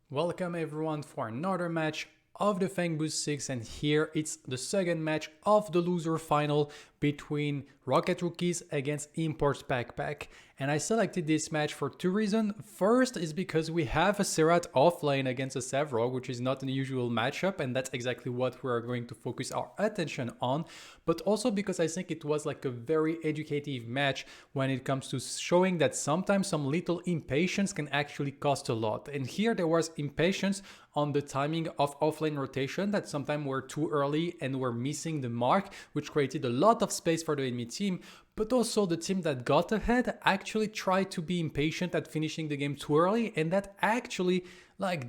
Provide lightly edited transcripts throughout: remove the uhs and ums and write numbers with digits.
Welcome everyone for another match of the Fangbooth 6, and here it's the second match of the loser final between Rocket Rookies against Imports Backpack. And I selected this match for two reasons. First is because we have a Serath offlane against a Serath, which is not an usual matchup, and that's exactly what we're going to focus our attention on. But also because I think it was like a very educative match when it comes to showing that sometimes some little impatience can actually cost a lot. And here there was impatience on the timing of offlane rotation, that sometimes were too early and were missing the mark, which created a lot of space for the enemy team. But also the team that got ahead actually tried to be impatient at finishing the game too early, and that actually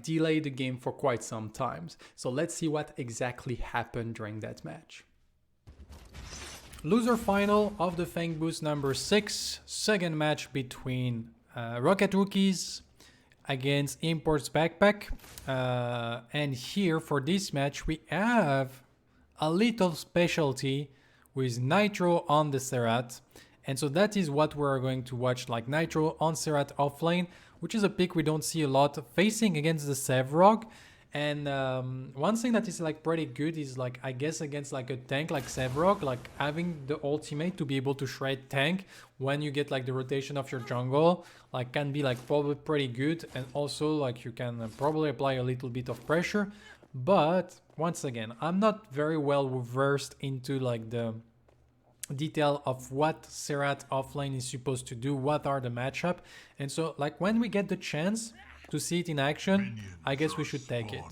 delayed the game for quite some time. So let's see what exactly happened during that match. Loser final of the Fangbooth number 6, second match between Rocket Rookies against Imports Backpack. And here for this match we have a little specialty with Nitro on the Serath. And so that is what we're going to watch, like Nitro on Serath offlane, which is a pick we don't see a lot facing against the Serath. And one thing that is pretty good is I guess against a tank like Serath, having the ultimate to be able to shred tank when you get the rotation of your jungle can be probably pretty good. And also you can probably apply a little bit of pressure. But once again, I'm not very well versed into the detail of what Serath offlane is supposed to do, what are the matchup. And so when we get the chance to see it in action, I guess we should take it.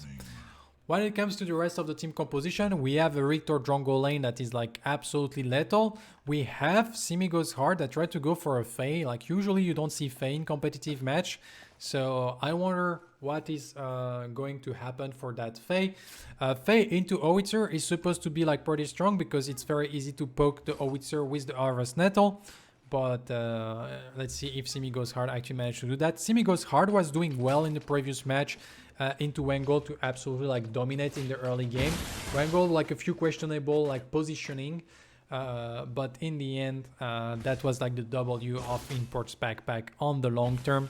When it comes to the rest of the team composition, we have a Rictor jungle lane that is absolutely lethal. We have Simi Goes Hard that tried to go for a Faye. Usually you don't see Faye in competitive match. So I wonder what is going to happen for that Faye. Faye into Howitzer is supposed to be pretty strong because it's very easy to poke the Howitzer with the Harvest Nettle. But let's see if Simi Goes Hard actually managed to do that. Simi Goes Hard was doing well in the previous match into Wangle to absolutely dominate in the early game. Wangle a few questionable positioning, but in the end that was the W of Imports Backpack on the long term.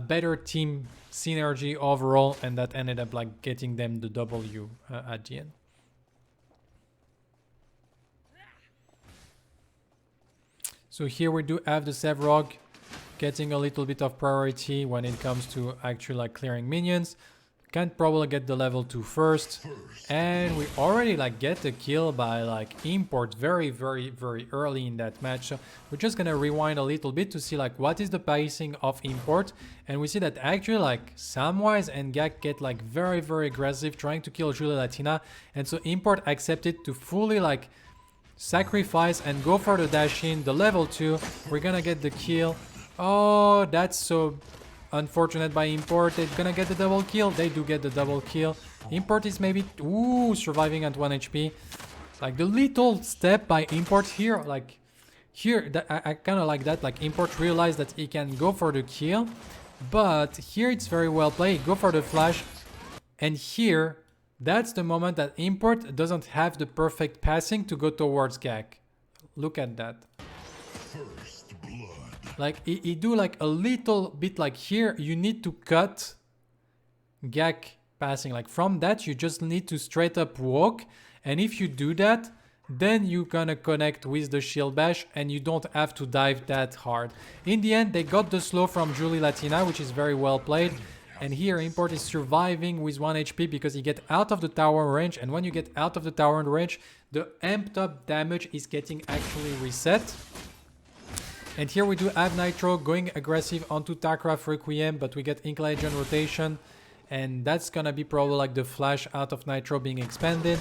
Better team synergy overall, and that ended up getting them the W at the end. So here we do have the Serath getting a little bit of priority when it comes to actually clearing minions. Can probably get the level 2 first, and we already get the kill by Import very early in that match. So we're just gonna rewind a little bit to see what is the pacing of Import, and we see that actually Samwise and Gak get very aggressive trying to kill Julie Latina, and so Import accepted to fully sacrifice and go for the dash in, the level 2. We're gonna get the kill. Oh, that's so unfortunate by Import. They're gonna get the double kill. They do get the double kill. Import is maybe surviving at 1 HP. The little step by Import here, here that I kind of like that. Import realized that he can go for the kill, but here it's very well played. Go for the flash, and here that's the moment that Import doesn't have the perfect passing to go towards Gak. Look at that. He do a little bit here. You need to cut Gak passing. From that, you just need to straight up walk. And if you do that, then you're gonna connect with the shield bash and you don't have to dive that hard. In the end, they got the slow from Julie Latina, which is very well played. And here Import is surviving with 1 HP because he get out of the tower range. And when you get out of the tower range, the amped up damage is getting actually reset. And here we do have Nitro going aggressive onto Takraf Requiem, but we get Ink Legend rotation. And that's gonna be probably the flash out of Nitro being expanded.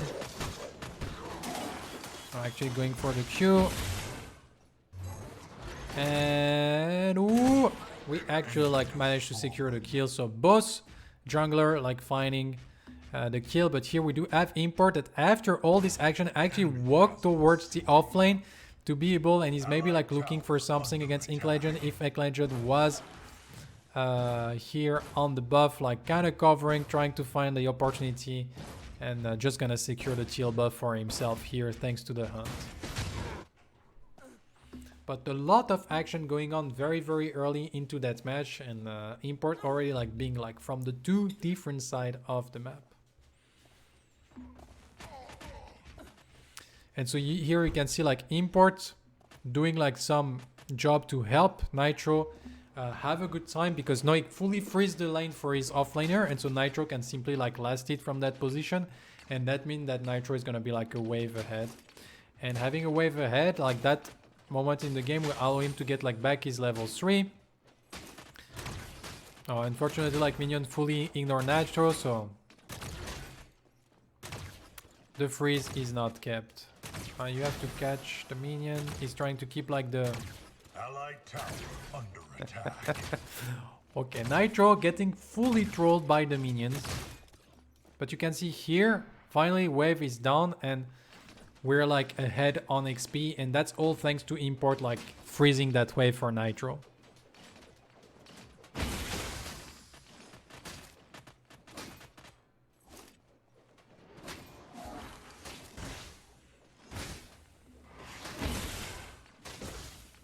I'm actually going for the Q. And we actually managed to secure the kill. So both jungler finding the kill, but here we do have Import that after all this action actually walked towards the offlane to be able, and he's maybe looking for something against Ink Legend if Ink Legend was here on the buff, kind of covering, trying to find the opportunity, and just gonna secure the teal buff for himself here thanks to the hunt. But a lot of action going on very early into that match, and Import already like being like from the two different side of the map. And so here you can see like Import doing like some job to help Nitro have a good time, because now he fully frees the lane for his offlaner, and so Nitro can simply like last it from that position, and that means that Nitro is gonna be like a wave ahead. And having a wave ahead like that moment in the game will allow him to get like back his level 3. Oh, unfortunately like minion fully ignore Nitro, so the freeze is not kept. You have to catch the minion. He's trying to keep like the Allied tower under attack. Okay, Nitro getting fully trolled by the minions. But you can see here, finally wave is down and we're like ahead on XP, and that's all thanks to Import like freezing that wave for Nitro.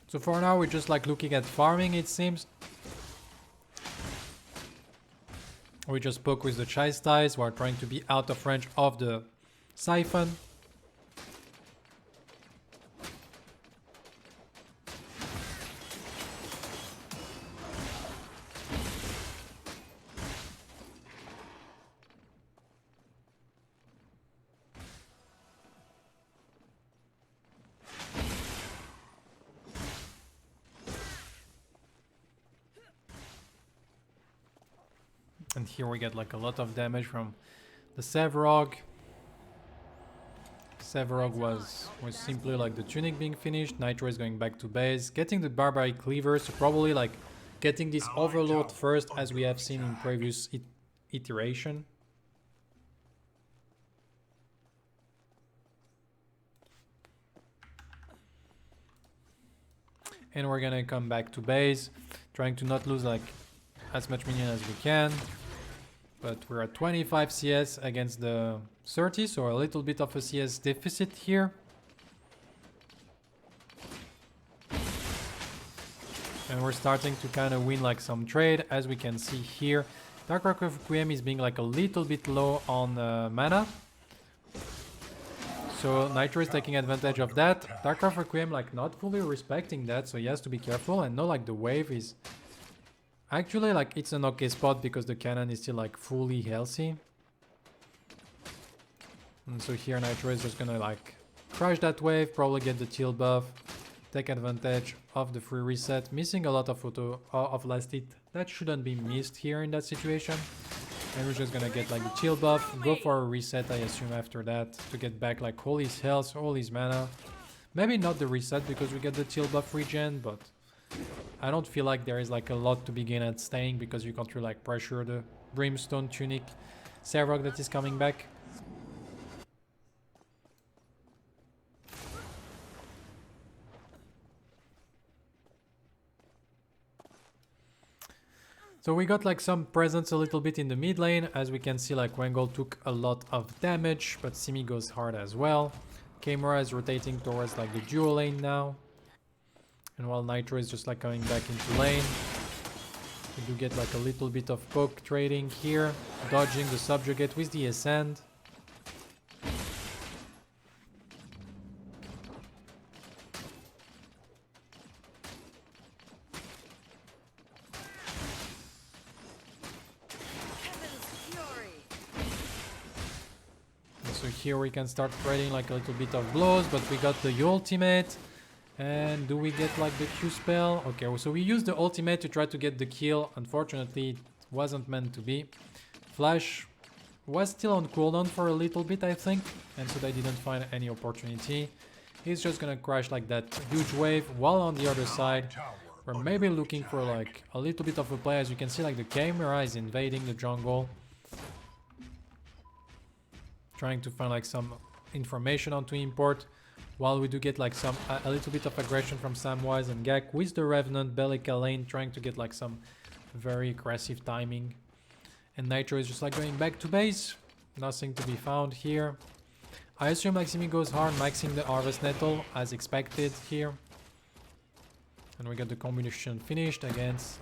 So for now we're just like looking at farming, it seems. We just poke with the Chastise while trying to be out of range of the Siphon. And here we get like a lot of damage from the Sevarog. Sevarog was simply like the tunic being finished. Nitro is going back to base, getting the Barbaric Cleaver, so probably like getting this Overload first, as we have seen in previous iteration. And we're gonna come back to base, trying to not lose like as much minion as we can. But we're at 25 CS against the 30, so a little bit of a CS deficit here. And we're starting to kind of win like some trade, as we can see here. Dark Rock of Requiem is being like a little bit low on mana. So Nitro is taking advantage of that. Dark Rock of Requiem like not fully respecting that, so he has to be careful. And now like the wave is actually like it's an okay spot because the cannon is still like fully healthy. And so here Nitro is just gonna like crush that wave, probably get the chill buff, take advantage of the free reset, missing a lot of photo of last hit that shouldn't be missed here in that situation. And we're just gonna get like the chill buff, go for a reset I assume after that to get back like all his health, all his mana. Maybe not the reset because we get the chill buff regen, but I don't feel like there is like a lot to begin at staying, because you can't really like pressure the Brimstone Tunic Sevarog that is coming back. So we got like some presence a little bit in the mid lane. As we can see, like Wengol took a lot of damage, but Simi goes hard as well. Kamura is rotating towards like the duo lane now. And while Nitro is just like coming back into lane, we do get like a little bit of poke trading here, dodging the subjugate with the Ascend. And so here we can start trading like a little bit of blows, but we got the ultimate. And do we get like the Q spell? Okay, so we used the ultimate to try to get the kill. Unfortunately, it wasn't meant to be. Flash was still on cooldown for a little bit, I think. And so they didn't find any opportunity. He's just gonna crash like that huge wave. While on the other side, we're maybe looking for like a little bit of a play. As you can see, like the camera is invading the jungle. Trying to find like some information onto Import. While we do get like some a little bit of aggression from Samwise and Gak with the Revenant, Bellica lane trying to get like some very aggressive timing. And Nitro is just like going back to base. Nothing to be found here. I assume like Simi goes hard, maxing the Harvest Nettle as expected here. And we got the combination finished against...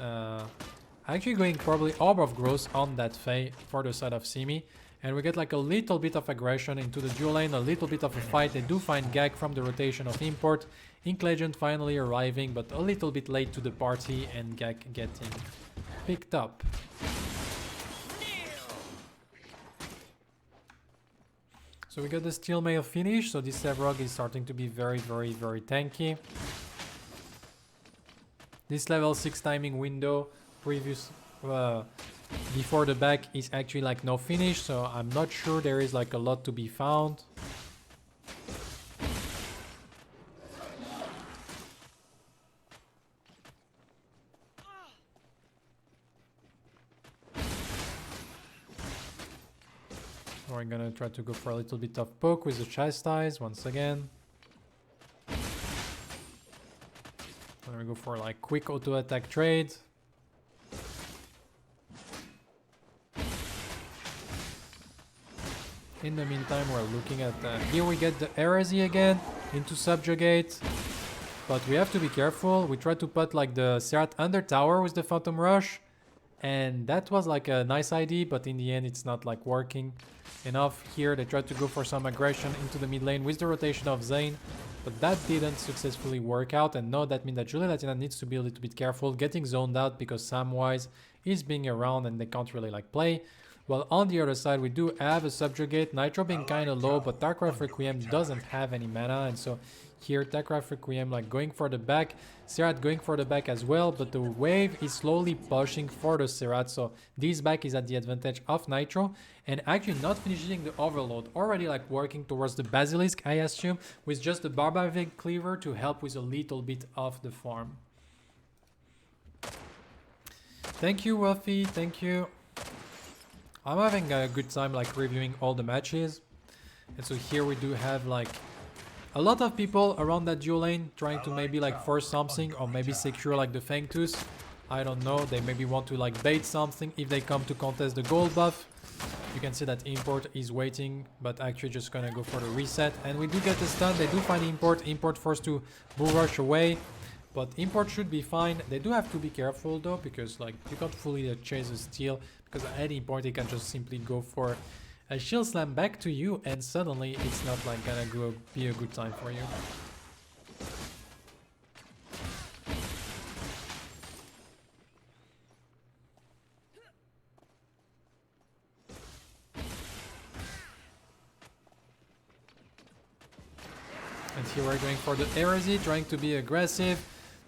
actually going probably Orb of Growth on that Fae for the side of Simi. And we get like a little bit of aggression into the dual lane, a little bit of a fight. They do find Gag from the rotation of Import. Ink Legend finally arriving, but a little bit late to the party, and Gag getting picked up. So we got the Steel Mail finish, so this Sevrog is starting to be very tanky. This level 6 timing window previous before the back is actually like no finish, so I'm not sure there is like a lot to be found. We're gonna try to go for a little bit of poke with the Chastise once again. I'm gonna go for like quick auto attack trade. In the meantime, we're looking at here we get the Heresy again into Subjugate, but we have to be careful. We try to put like the Serath under tower with the Phantom Rush, and that was like a nice idea, but in the end it's not like working enough. Here they tried to go for some aggression into the mid lane with the rotation of Zane, but that didn't successfully work out. And now that means that Julie Latina needs to be a little bit careful getting zoned out, because Samwise is being around and they can't really like play. Well, on the other side, we do have a Subjugate, Nitro being kind of low, but Darkcraft Requiem doesn't have any mana, and so here Darkcraft Requiem like going for the back, Serath going for the back as well, but the wave is slowly pushing for the Serath, so this back is at the advantage of Nitro, and actually not finishing the Overload, already like working towards the Basilisk, I assume, with just the Barbaric Cleaver to help with a little bit of the farm. Thank you, Wuffy, thank you. I'm having a good time like reviewing all the matches, and so here we do have like a lot of people around that dual lane trying to maybe like force something, or maybe secure like the Fangtooth. I don't know, they maybe want to like bait something if they come to contest the gold buff. You can see that Import is waiting, but actually just gonna go for the reset, and we do get the stun. They do find Import forced to bull rush away, but Import should be fine. They do have to be careful though, because like you can't fully chase a steal, because at any point they can just simply go for a shield slam back to you, and suddenly it's not like gonna be a good time for you. And here we're going for the Heresy, trying to be aggressive,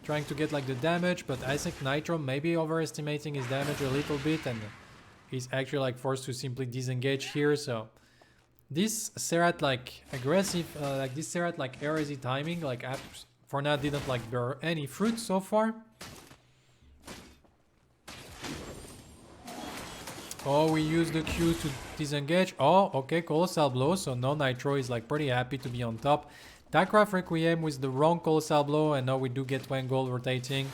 trying to get like the damage, but I think Nitro maybe overestimating his damage a little bit, and he's actually like forced to simply disengage here. So this Serath like aggressive, like this Serath like Heresy timing, like for now didn't like bear any fruit so far. Oh, we use the Q to disengage. Oh, okay, Colossal Blow. So now Nitro is like pretty happy to be on top. Darkcraft Requiem with the wrong Colossal Blow, and now we do get Wengol rotating.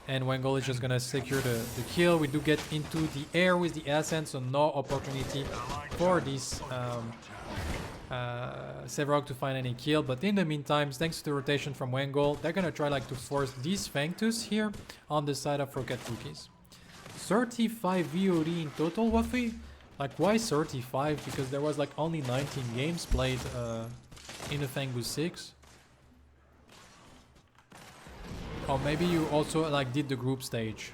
And Wengol is just gonna secure the kill. We do get into the air with the Essence, so no opportunity for this Sevrog to find any kill. But in the meantime, thanks to the rotation from Wengol, they're gonna try like to force these Fangtooth here on the side of Rocket Rookies. 35 VOD in total, Wuffy? Like why 35? Because there was like only 19 games played in the Fangbooth 6. Or maybe you also like did the group stage.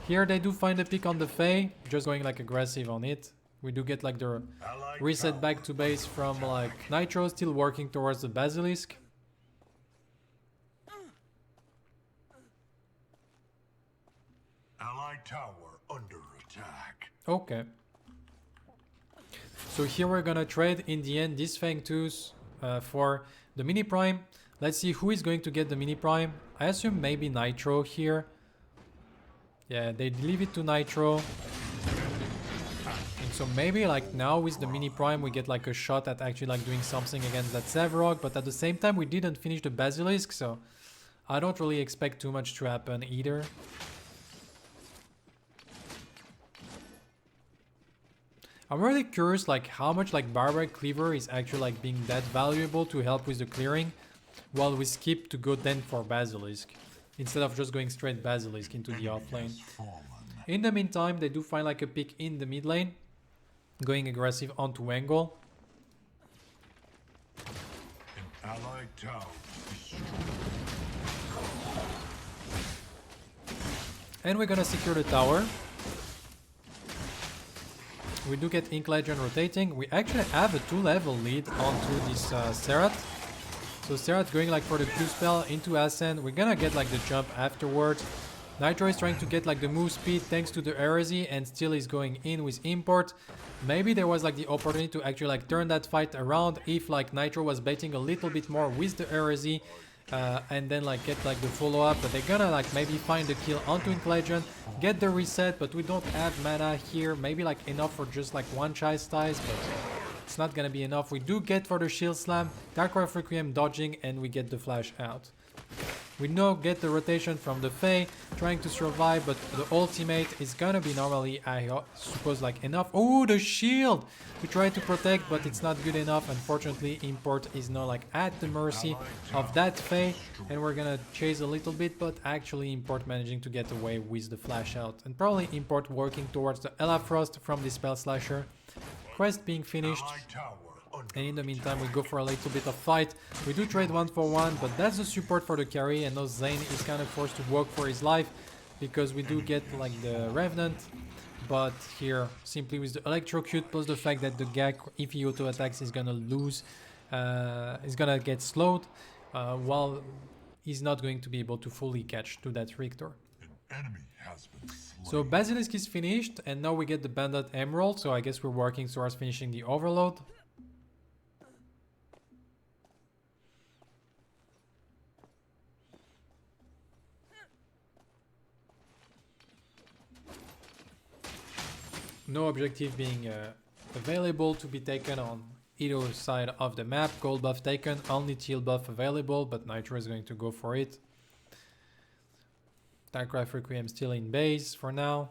Here they do find a pick on the Fae, just going like aggressive on it. We do get like the reset back to base from like Nitro, still working towards the Basilisk. Allied tower under attack. Okay. So here we're gonna trade in the end this Fangtooth for the Mini Prime. Let's see who is going to get the Mini Prime. I assume maybe Nitro here. Yeah, they leave it to Nitro. And so maybe like now with the Mini Prime we get like a shot at actually like doing something against that Sevrog, but at the same time we didn't finish the Basilisk, so I don't really expect too much to happen either. I'm really curious like how much like Barbaric Cleaver is actually like being that valuable to help with the clearing. while we skip to go then for Basilisk, instead of just going straight Basilisk into the offlane. In the meantime, they do find like a pick in the mid lane, going aggressive onto Wangle. An allied tower destroyed. And we're gonna secure the tower. We do get Ink Legend rotating. We actually have a 2-level lead onto this Serath. So Serath going like for the Q spell into Ascend. We're gonna get like the jump afterwards. Nitro is trying to get like the move speed thanks to the heresy and still is going in with import. Maybe there was like the opportunity to actually like turn that fight around if like Nitro was baiting a little bit more with the heresy. And then like get like the follow-up, but they're gonna like maybe find the kill onto Ink Legend, get the reset, but we don't have mana here. Maybe like enough for just like one chastise, but it's not gonna be enough. We do get for the shield slam, Darkrai Requiem dodging, and we get the flash out. We now get the rotation from the Fae, trying to survive, but the ultimate is gonna be normally, I suppose, like enough. Oh, the shield! We try to protect, but it's not good enough. Unfortunately, Import is now like at the mercy of that Fae, and we're gonna chase a little bit, but actually Import managing to get away with the flash out. And probably Import working towards the Ella Frost from the Spell Slasher. Quest being finished. And in the meantime, we go for a little bit of fight. We do trade 1-for-1, but that's the support for the carry, and now Zane is kind of forced to work for his life because we do get like the Revenant. But here, simply with the Electrocute plus the fact that the Gak, if he auto attacks, is gonna lose, is gonna get slowed, while he's not going to be able to fully catch to that Rictor. So Basilisk is finished, and now we get the Bandit Emerald, so I guess we're working towards finishing the Overload. No objective being available to be taken on either side of the map. Gold buff taken, only teal buff available, but Nitro is going to go for it. Darkrai Requiem still in base for now.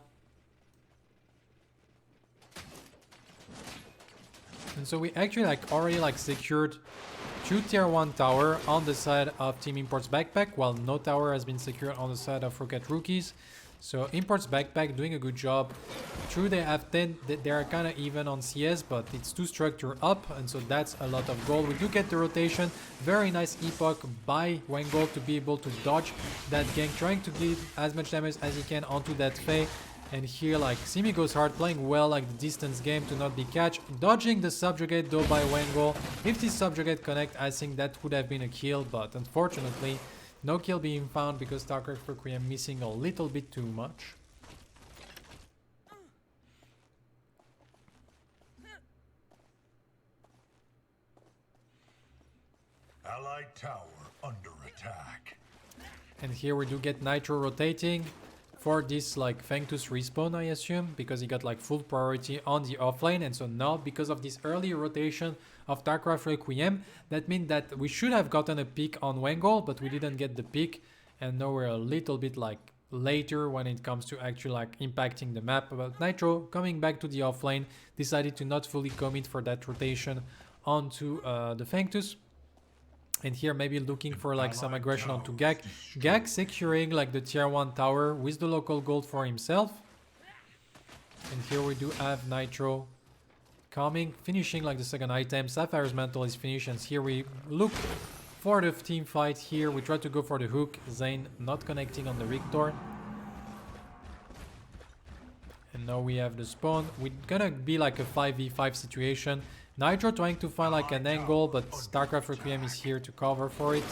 And so we actually like already like secured 2 tier 1 tower on the side of Team Import's backpack, while no tower has been secured on the side of Rocket Rookies. So Import's backpack doing a good job. True, they have 10, they are kind of even on CS, but it's 2 structure up, and so that's a lot of gold. We do get the rotation. Very nice epoch by Wangle to be able to dodge that gank, trying to give as much damage as he can onto that Fae. And here like Simi goes hard, playing well like the distance game to not be catch. Dodging the subjugate though by Wangle. If this subjugate connect, I think that would have been a kill, but unfortunately no kill being found because Darkrai Requiem missing a little bit too much. Allied tower under attack. And here we do get Nitro rotating for this like Fangbooth respawn, I assume, because he got like full priority on the offlane. And so now, because of this early rotation of Darkrai Requiem, that means that we should have gotten a pick on Wangle, but we didn't get the pick. And now we're a little bit like later when it comes to actually like impacting the map. But Nitro coming back to the offlane, decided to not fully commit for that rotation onto the Fangbooth. And here maybe looking for like some aggression onto Gak. Gak securing like the tier 1 tower with the local gold for himself. And here we do have Nitro coming, finishing like the second item. Sapphire's Mantle is finished, and here we look for the team fight here. We try to go for the hook. Zane not connecting on the Rictor. And now we have the spawn. We're gonna be like a 5v5 situation. Nitro trying to find like an angle, but Darkrai Requiem is here to cover for it.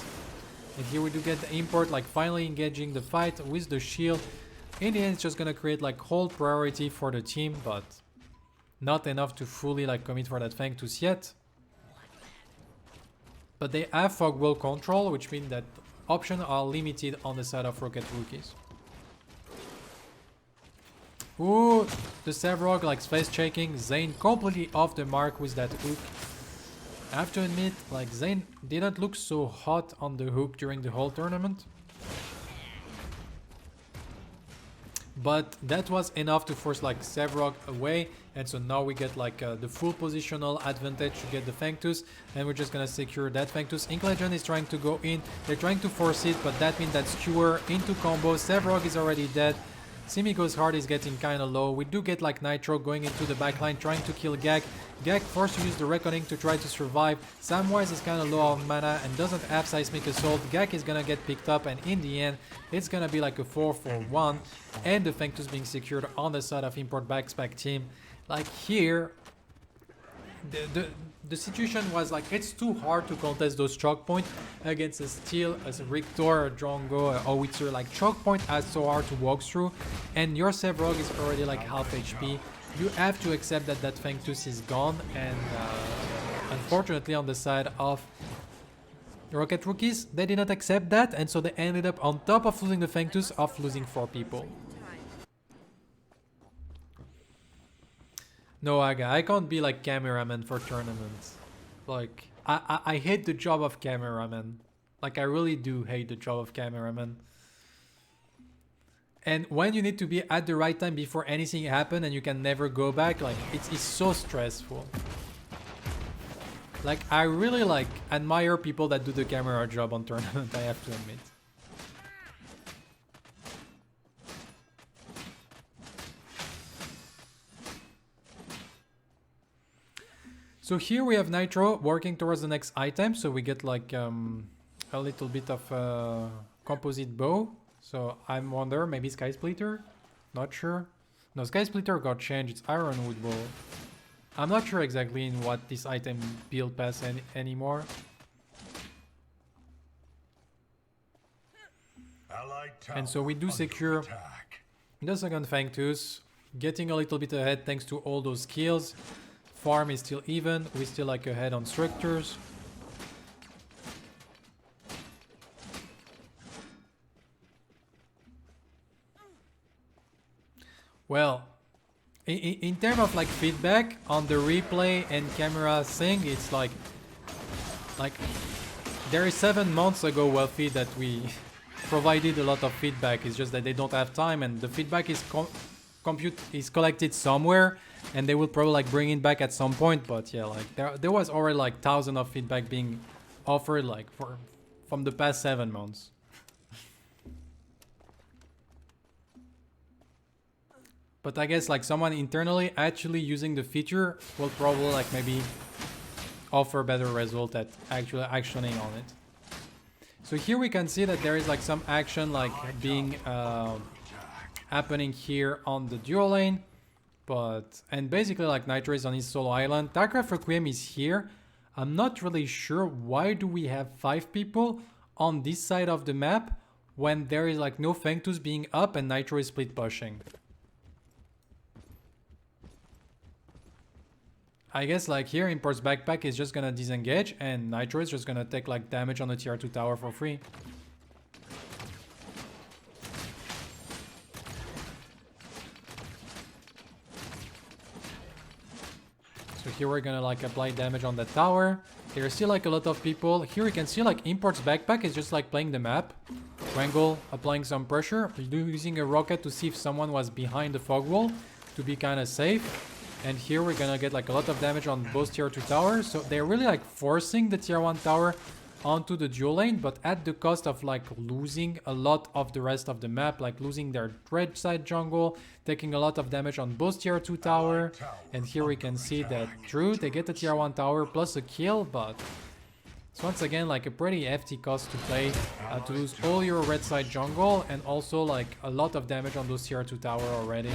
And here we do get the Import like finally engaging the fight with the shield. In the end, it's just gonna create like hold priority for the team, but not enough to fully like commit for that Fangbooth yet. But they have Fog Wall control, which means that options are limited on the side of Rocket Rookies. Ooh, the Sevrog like face checking. Zane completely off the mark with that hook. I have to admit, like Zane didn't look so hot on the hook during the whole tournament. But that was enough to force like Sevrog away, and so now we get like the full positional advantage to get the Fangtooth, and we're just gonna secure that Fangtooth. Ink Legend is trying to go in, they're trying to force it, but that means that Skewer into combo. Sevrog is already dead. Simigo's heart is getting kind of low. We do get like Nitro going into the backline trying to kill Gak. Gak forced to use the Reckoning to try to survive. Samwise is kind of low on mana and doesn't have Seismic Assault. Gak is gonna get picked up, and in the end it's gonna be like a 4-4-1, and the Fangtooth being secured on the side of Import Backpack team. Like here, the situation was like it's too hard to contest those choke points against a Steel, as a Rictor, a Drongo, a Howitzer. Like choke point is so hard to walk through, and your Sevrog is already like half HP. You have to accept that that Fangtooth is gone, and unfortunately on the side of Rocket Rookies, they did not accept that, and so they ended up on top of losing the Fangtooth of losing 4 people. No, Aga, I can't be like cameraman for tournaments. Like, I hate the job of cameraman. Like, I really do hate the job of cameraman. And when you need to be at the right time before anything happens and you can never go back, like, it's so stressful. Like, I really like admire people that do the camera job on tournament, I have to admit. So here we have Nitro working towards the next item, so we get like a little bit of composite bow. So I wonder, maybe Sky Splitter? Not sure. No, Sky Splitter got changed, it's Ironwood bow. I'm not sure exactly in what this item build pass anymore. And so we do secure the second Fangtooth, getting a little bit ahead thanks to all those skills. Farm is still even, we still like ahead on structures. Well, in terms of like feedback on the replay and camera thing, it's like there is 7 months ago, Wealthy, that we provided a lot of feedback. It's just that they don't have time, and the feedback is collected somewhere, and they will probably like bring it back at some point. But yeah, like there was already like thousands of feedback being offered like from the past 7 months. But I guess like someone internally actually using the feature will probably like maybe offer better result at actually actioning on it. So here we can see that there is like some action like being happening here on the dual lane. And basically like Nitro is on his solo island. Darkcraft Requiem is here. I'm not really sure why do we have 5 people on this side of the map when there is like no Fangtooth being up and Nitro is split pushing. I guess like here Import's Backpack is just gonna disengage and Nitro is just gonna take like damage on the tier 2 tower for free. So here we're gonna like apply damage on the tower. There's still like a lot of people. Here you can see like Import's Backpack is just like playing the map. Wrangle applying some pressure. Using a rocket to see if someone was behind the fog wall to be kind of safe. And here we're gonna get like a lot of damage on both tier 2 towers. So they're really like forcing the tier 1 tower onto the dual lane, but at the cost of like losing a lot of the rest of the map, like losing their red side jungle, taking a lot of damage on both tier 2 tower. And here we can see that true, they get the tier 1 tower plus a kill, but it's once again like a pretty hefty cost to play, to lose all your red side jungle and also like a lot of damage on those tier 2 tower already.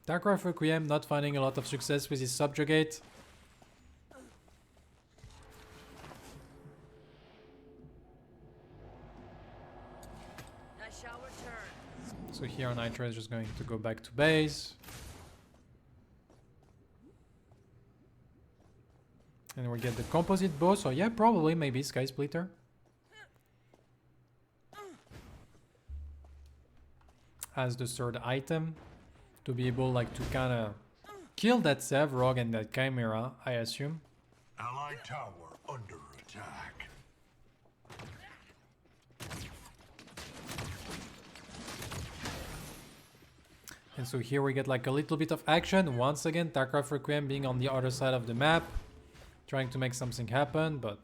Darkcraft Requiem not finding a lot of success with his Subjugate. So here Nitro is just going to go back to base. And we get the composite bow, so yeah, probably maybe Sky Splitter. As the third item. To be able like to kind of kill that Sevrog and that Chimera, I assume. Allied tower under attack. And so here we get like a little bit of action. Once again, Tarkov Requiem being on the other side of the map, trying to make something happen, but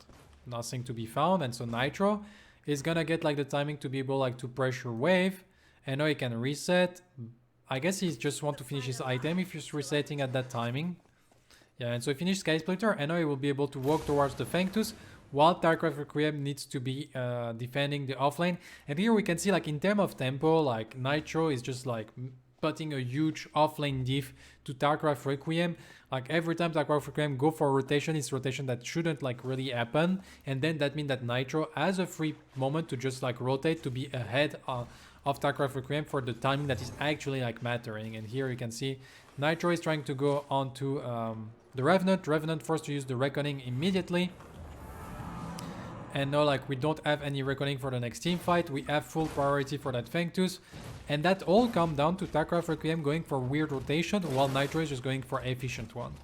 nothing to be found. And so Nitro is gonna get like the timing to be able like to pressure wave. And now he can reset. I guess he just want to finish his item if he's resetting at that timing. Yeah, and so he finished Sky Splitter, and now he will be able to walk towards the Fangtooth, while Tarkov Requiem needs to be defending the offlane. And here we can see like in terms of tempo, like Nitro is just like putting a huge offlane diff to Tarkov Requiem. Like every time Tarkov Requiem go for a rotation, it's rotation that shouldn't like really happen. And then that means that Nitro has a free moment to just like rotate to be ahead of Tarkov Requiem for the timing that is actually like mattering. And here you can see Nitro is trying to go onto the Revenant. Revenant forced to use the Reckoning immediately. And now like we don't have any Reckoning for the next team fight. We have full priority for that Fangtooth. And that all come down to Tarkov Requiem going for weird rotation while Nitro is just going for efficient one.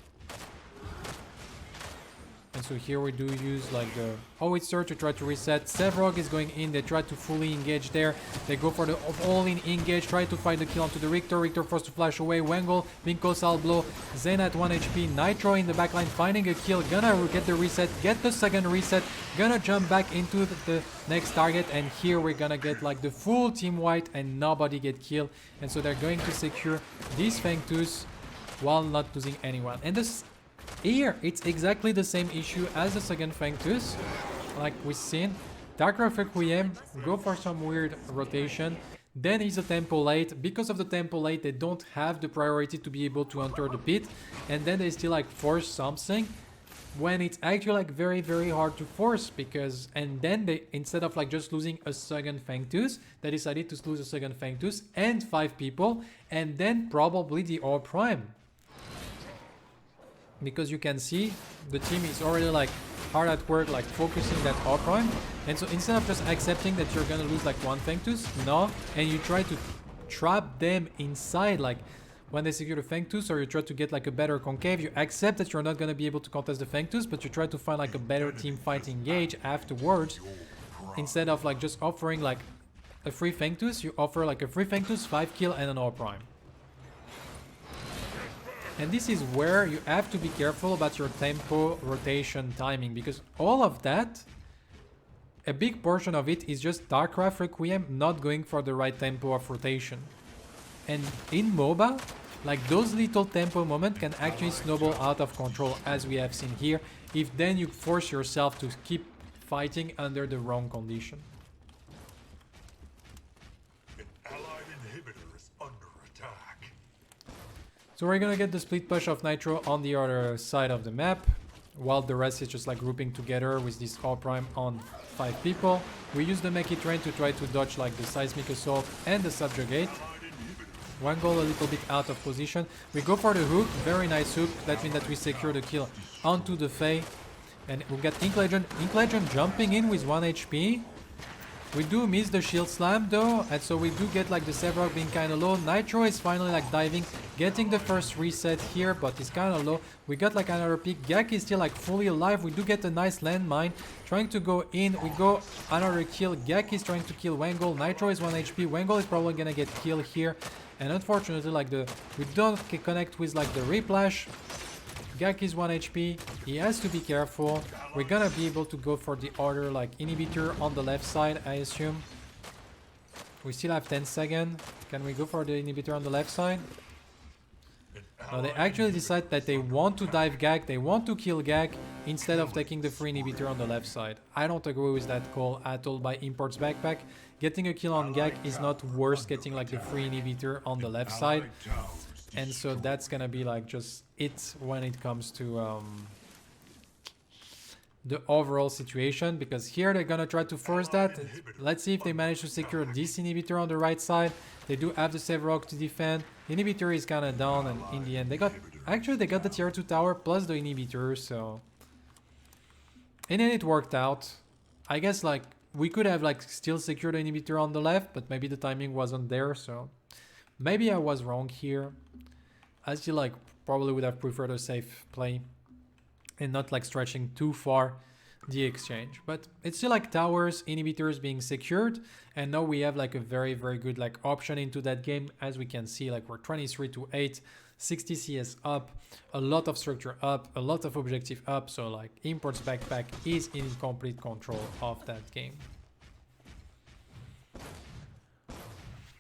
And so here we do use like the Howitzer to try to reset. Sevrog is going in, they try to fully engage there. They go for the all-in engage, try to find the kill onto the Richter. Richter forced to flash away. Wengel, Binko Salblo, Zen at 1 HP. Nitro in the backline finding a kill, gonna get the reset, get the second reset, gonna jump back into the next target. And here we're gonna get like the full team white and nobody get killed. And so they're going to secure these Fangtooth while not losing anyone. And this here, it's exactly the same issue as the second Fangtooth. Like we've seen, Tarkov Requiem go for some weird rotation. Then he's a tempo late. Because of the tempo late, they don't have the priority to be able to enter the pit. And then they still like force something when it's actually like very, very hard to force. Because, and then they, instead of like just losing a second Fangtooth, they decided to lose a second Fangtooth and 5 people. And then probably the All Prime. Because you can see the team is already like hard at work, like focusing that all prime. And so instead of just accepting that you're gonna lose like one Fangtooth, no, and you try to trap them inside, like when they secure the Fangtooth, or you try to get like a better concave, you accept that you're not gonna be able to contest the Fangtooth, but you try to find like a better team fight engage afterwards. Instead of like just offering like a free Fangtooth, you offer like a free Fangtooth, 5 kill and an all prime. And this is where you have to be careful about your tempo rotation timing, because all of that, a big portion of it is just Tarkov Requiem not going for the right tempo of rotation. And in MOBA, like those little tempo moments can actually snowball out of control, as we have seen here, if then you force yourself to keep fighting under the wrong condition. An allied inhibitor is under attack. So we're gonna get the split push of Nitro on the other side of the map, while the rest is just like grouping together with this all prime on 5 people. We use the Meki Train to try to dodge like the Seismic Assault and the Subjugate. One goal a little bit out of position. We go for the hook, very nice hook. That means that we secure the kill onto the Fae. And we get Ink Legend. Ink Legend jumping in with 1 HP. We do miss the shield slam though, and so we do get like the Sevrog being kind of low. Nitro is finally like diving, getting the first reset here, but it's kind of low. We got like another peak. Gak is still like fully alive. We do get a nice landmine, trying to go in. We go another kill. Gak is trying to kill Wengel. Nitro is 1 HP. Wengel is probably gonna get killed here, and unfortunately like we don't connect with like the Replash. Gak is 1 HP, he has to be careful. We're gonna be able to go for the other like inhibitor on the left side, I assume. We still have 10 seconds. Can we go for the inhibitor on the left side? No, they actually decide that they want to dive Gak, they want to kill Gak instead of taking the free inhibitor on the left side. I don't agree with that call at all by Import's Backpack. Getting a kill on Gak is not worth getting like the free inhibitor on the left side. And so that's gonna be like just it when it comes to the overall situation, because here they're gonna try to force that. Let's see if they manage to secure this inhibitor on the right side. They do have the Sevrog to defend. The inhibitor is kind of down, and in the end they got the tier 2 tower plus the inhibitor, so in the end it worked out. I guess like we could have like still secured the inhibitor on the left, but maybe the timing wasn't there, so maybe I was wrong here. I still like probably would have preferred a safe play and not like stretching too far the exchange. But it's still like towers, inhibitors being secured, and now we have like a very good like option into that game. As we can see, like we're 23 to 8, 60 CS up, a lot of structure up, a lot of objective up, so like Imports Backpack is in complete control of that game.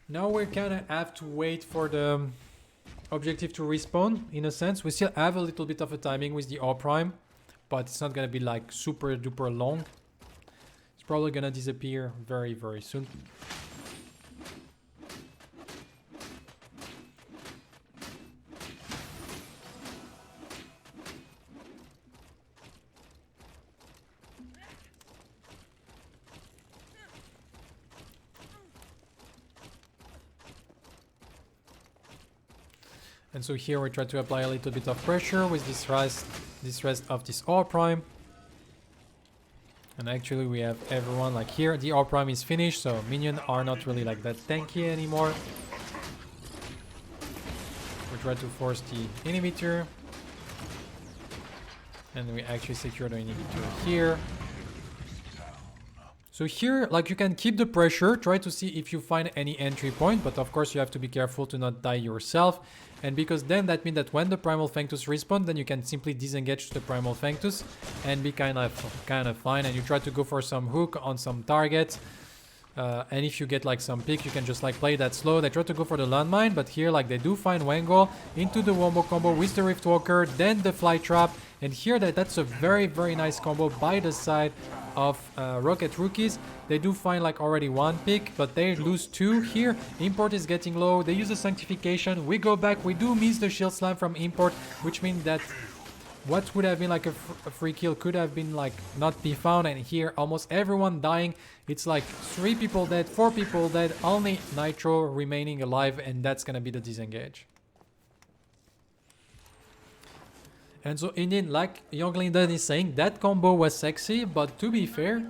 Now we kind of have to wait for the objective to respawn, in a sense. We still have a little bit of a timing with the R prime, but it's not gonna be like super duper long. It's probably gonna disappear very soon. And so here we try to apply a little bit of pressure with this rest of this R prime. And actually we have everyone like here. The R prime is finished, so minions are not really like that tanky anymore. We try to force the inhibitor. And we actually secure the inhibitor here. So here, like, you can keep the pressure, try to see if you find any entry point, but of course you have to be careful to not die yourself. And because then that means that when the Primal Fanctus respawn, then you can simply disengage the Primal Fanctus and be kind of fine. And you try to go for some hook on some target. And if you get like some pick, you can just like play that slow. They try to go for the landmine, but here like they do find Wangle into the wombo combo with the Riftwalker, then the Fly Trap. And here that's a very nice combo by the side of Rocket Rookies. They do find like already one pick, but they lose two here. Import is getting low. They use the Sanctification. We go back. We do miss the Shield Slam from Import, which means that what would have been like a free kill could have been like not be found. And here almost everyone dying. It's like 3 people dead, 4 people dead, only Nitro remaining alive, and that's gonna be the disengage. And so indeed, like Young Linden is saying, that combo was sexy, but to be fair,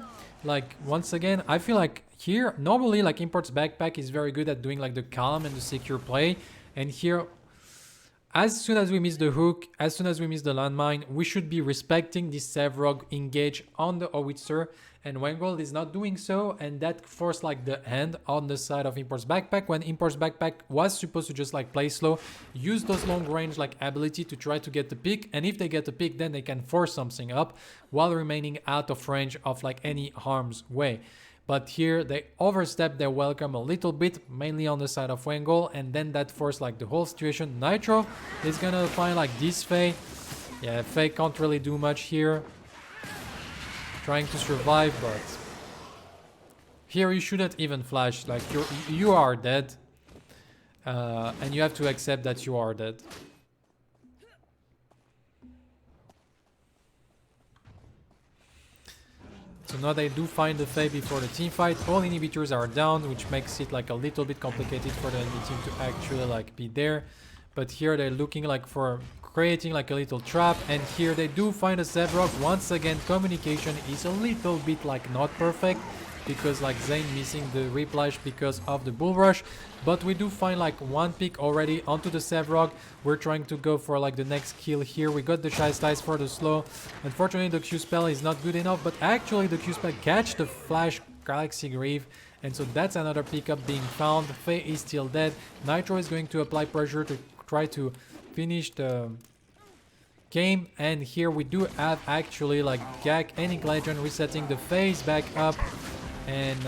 like once again, I feel like here normally like Import's Backpack is very good at doing like the calm and the secure play, and here as soon as we miss the hook, as soon as we miss the landmine, we should be respecting this Sevrog engage on the Howitzer, and Wangold is not doing so, and that forced like the hand on the side of Import's Backpack when Import's Backpack was supposed to just like play slow, use those long range like ability to try to get the pick, and if they get the pick then they can force something up while remaining out of range of like any harm's way. But here they overstep their welcome a little bit, mainly on the side of Wangle, and then that forced like the whole situation. Nitro is gonna find like this Faye. Yeah, Faye can't really do much here. Trying to survive, but here you shouldn't even flash. Like you are dead, and you have to accept that you are dead. So now they do find the Fae before the team fight. All inhibitors are down, which makes it like a little bit complicated for the enemy team to actually like be there. But here they're looking like for creating like a little trap, and here they do find a Sevrog. Once again, communication is a little bit like not perfect because like Zane missing the replash because of the bull rush. But we do find like one pick already onto the Sevrog. We're trying to go for like the next kill here. We got the Chastise for the slow. Unfortunately, the Q spell is not good enough, but actually the Q spell catch the flash Galaxy Greave. And so that's another pickup being found. Faye is still dead. Nitro is going to apply pressure to try to finish the game. And here we do have actually like Gak and Ink Legend resetting the phase back up. And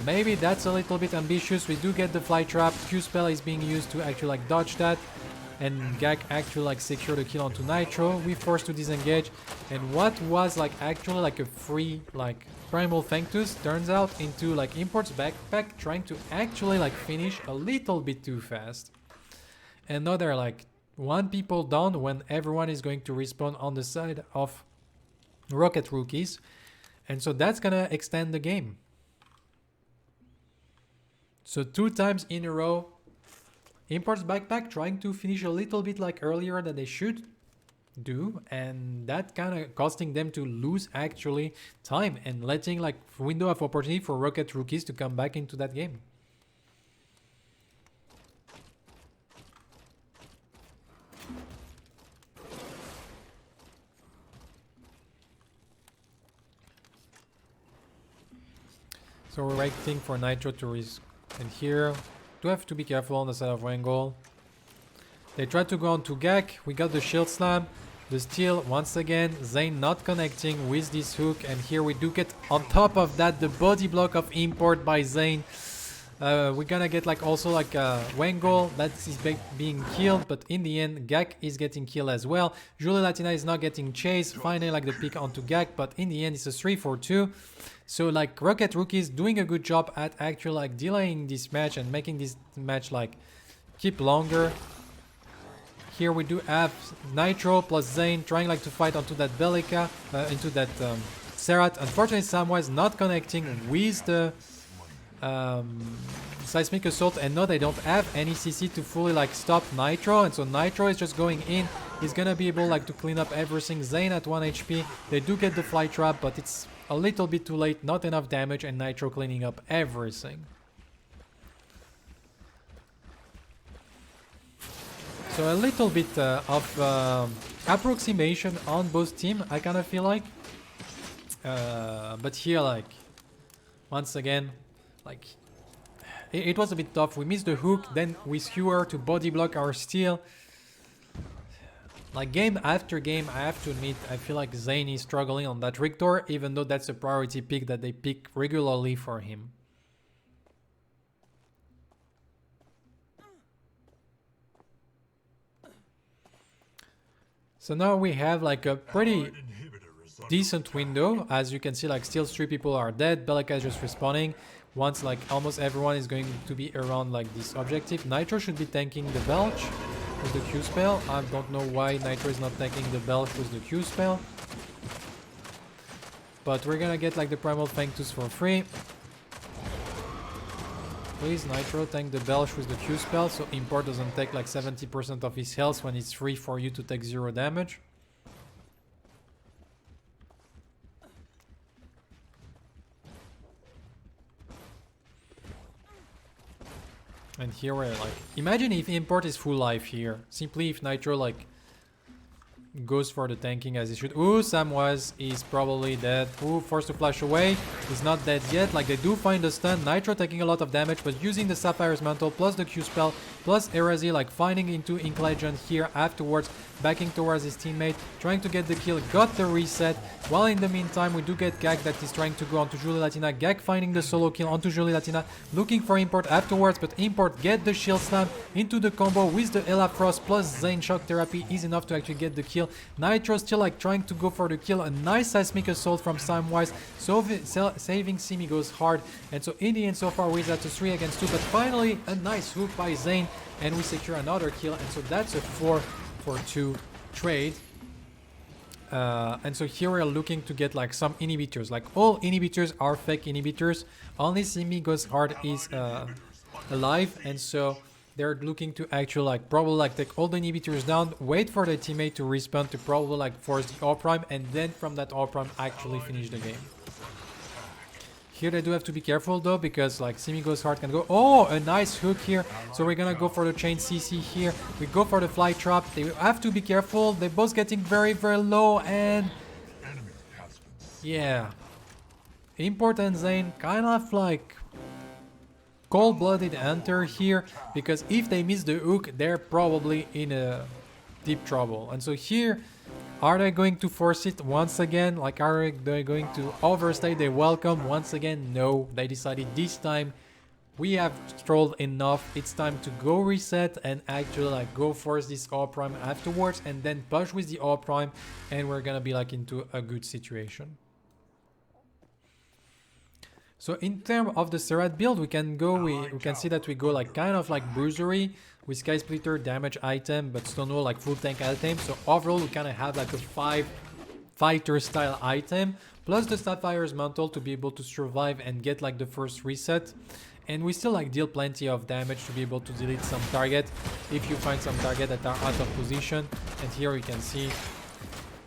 maybe that's a little bit ambitious. We do get the Fly Trap. Q spell is being used to actually like dodge that. And Gak actually like secure the kill onto Nitro. We forced to disengage. And what was like actually like a free like Primal Fanctus turns out into like Import's Backpack trying to actually like finish a little bit too fast. And now they're like one people down when everyone is going to respawn on the side of Rocket Rookies. And so that's gonna extend the game. So 2 times in a row, Import's Backpack trying to finish a little bit like earlier than they should do, and that kind of costing them to lose actually time and letting like window of opportunity for Rocket Rookies to come back into that game. So we're waiting for Nitro to and here do have to be careful on the side of Wrangle. They tried to go on to Gak. We got the shield slam. The steal once again. Zane not connecting with this hook. And here we do get on top of that the body block of import by Zane. We're gonna get like also like Wrangle that is being killed, but in the end Gak is getting killed as well. Julie Latina is not getting chased. Finally like the pick onto Gak, but in the end it's a 3-4-2. So like Rocket Rookies doing a good job at actually like delaying this match and making this match like keep longer. Here we do have Nitro plus Zane trying like to fight onto that Bellica, into that Serath. Unfortunately Samwise not connecting with the Seismic Assault, and no, they don't have any CC to fully like stop Nitro, and so Nitro is just going in. He's gonna be able like to clean up everything. Zane at 1 HP. They do get the fly trap, but it's a little bit too late, not enough damage, and Nitro cleaning up everything. So a little bit of approximation on both teams, I kind of feel like. But here, like, once again, like, it was a bit tough. We missed the hook, then we skewer to body block our steal. Like, game after game, I have to admit, I feel like Zane is struggling on that Rictor, even though that's a priority pick that they pick regularly for him. So now we have like a pretty decent window. As you can see, like still 3 people are dead. Bellica is just respawning. Once like almost everyone is going to be around like this objective. Nitro should be tanking the Belch with the Q spell. I don't know why Nitro is not tanking the Belch with the Q spell. But we're gonna get like the Primal Fangtooth for free. Please, Nitro, tank the Belch with the Q spell so Import doesn't take like 70% of his health when it's free for you to take 0 damage. And here we're like, imagine if Import is full life here. Simply if Nitro like goes for the tanking as he should. Ooh, Samwise is probably dead. Ooh, forced to flash away. He's not dead yet. Like, they do find the stun. Nitro taking a lot of damage, but using the Sapphire's Mantle plus the Q spell plus Erazy, like finding into Ink Legend here afterwards, backing towards his teammate, trying to get the kill, got the reset. While in the meantime, we do get Gag that is trying to go onto Julie Latina. Gag finding the solo kill onto Julie Latina, looking for Import afterwards, but Import get the shield slam into the combo with the Ella Frost plus Zane Shock Therapy is enough to actually get the kill. Nitro still like trying to go for the kill. A nice Seismic Assault from Samwise, so saving Simi goes hard. And so in the end, so far we're at a 3 against 2, but finally a nice hook by Zane, and we secure another kill. And so that's a 4-for-2 trade. And so here we're looking to get like some inhibitors. Like all inhibitors are fake inhibitors. Only Simi goes hard is alive, and so they're looking to actually like probably like take all the inhibitors down, wait for their teammate to respawn to probably like force the R prime, and then from that R prime actually finish the game. Here they do have to be careful though, because like Simi goes hard can go. Oh, a nice hook here. So we're gonna go for the chain CC here. We go for the fly trap. They have to be careful. They're both getting very, very low, and yeah, Import and Zane kind of like cold-blooded enter here, because if they miss the hook, they're probably in a deep trouble. And so here, are they going to force it once again? Like, are they going to overstay their welcome once again? No, they decided this time we have trolled enough. It's time to go reset and actually like go force this R prime afterwards, and then push with the R prime, and we're gonna be like into a good situation. So in terms of the Serath build, we can go, we can see that we go like kind of like Bruisery with Sky Splitter damage item, but Stonewall like full tank item. So overall we kind of have like a 5 fighter style item, plus the Sapphire's Mantle to be able to survive and get like the first reset. And we still like deal plenty of damage to be able to delete some target if you find some target that are out of position. And here you can see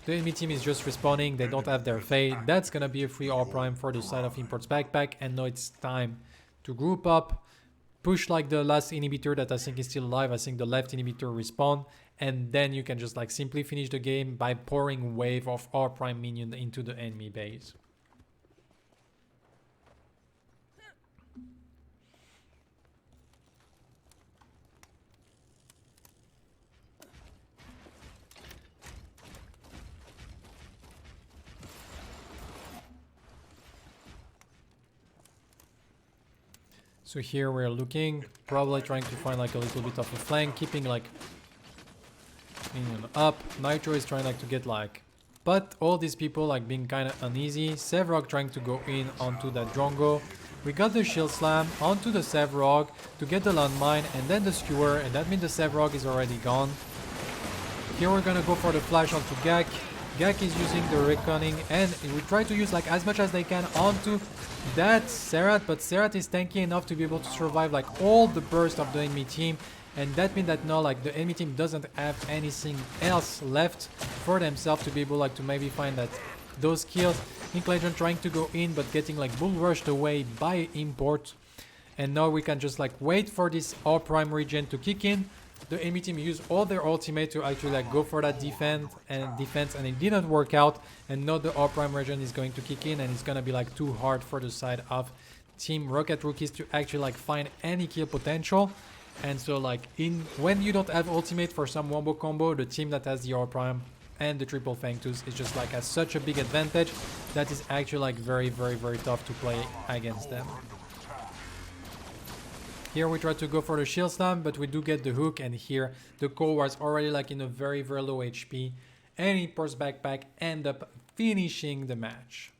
the enemy team is just respawning, they don't have their fade. That's gonna be a free R prime for the side of Import's backpack, and now it's time to group up, push like the last inhibitor that I think is still alive. I think the left inhibitor respawn, and then you can just like simply finish the game by pouring wave of R prime minion into the enemy base. So here we're looking, probably trying to find like a little bit of a flank, keeping like minion up. Nitro is trying like to get like, but all these people like being kind of uneasy. Sevrog trying to go in onto that Drongo. We got the shield slam onto the Sevrog to get the landmine and then the skewer, and that means the Sevrog is already gone. Here we're gonna go for the flash onto Gak. Gak is using the reckoning, and we try to use like as much as they can onto that Serath, but Serath is tanky enough to be able to survive like all the burst of the enemy team, and that means that now like the enemy team doesn't have anything else left for themselves to be able like to maybe find that those kills. Ink Legend trying to go in but getting like bull rushed away by import, and now we can just like wait for this R prime regen to kick in. The enemy team used all their ultimate to actually like go for that defense and it didn't work out, and now the R prime regen is going to kick in, and it's gonna be like too hard for the side of Team Rocket Rookies to actually like find any kill potential. And so like when you don't have ultimate for some wombo combo, the team that has the R prime and the triple fang tooth is just like has such a big advantage that is actually like very tough to play against them. Here we try to go for the shield slam, but we do get the hook, and here the core was already like in a very low HP, and Import's backpack end up finishing the match.